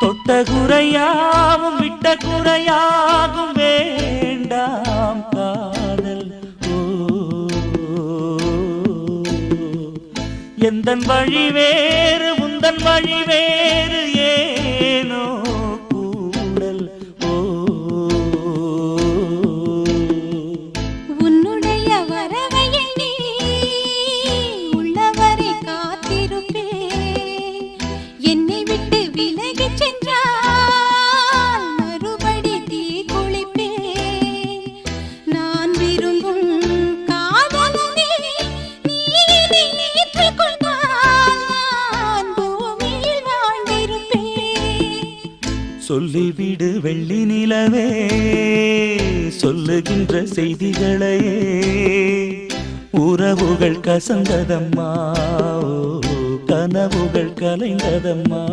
தொட்ட குறையாவும் விட்ட குறையாகும் வேண்டாம் காதல். எந்தன் வழி வேறு உந்தன் வழி வேறு ஏனோ கூடல். உன்னுடைய வரவையை நீ உள்ளவரை காத்திருப்பேன். என்னை விட்டு விலகி சென்றால் மறுபடி தீ குளிப்பேன். நான் விரும்பும் காதலனே நீ ஏற்றுக்கொண்டால் நான் பூமியில் வாழ்ந்திருப்பேன். சொல்லிவிடு வெள்ளி நிலவே சொல்லுகின்ற செய்திகளையே, உறவுகள் கசந்ததம்மா, கனவுகள் கலைந்ததம்மா.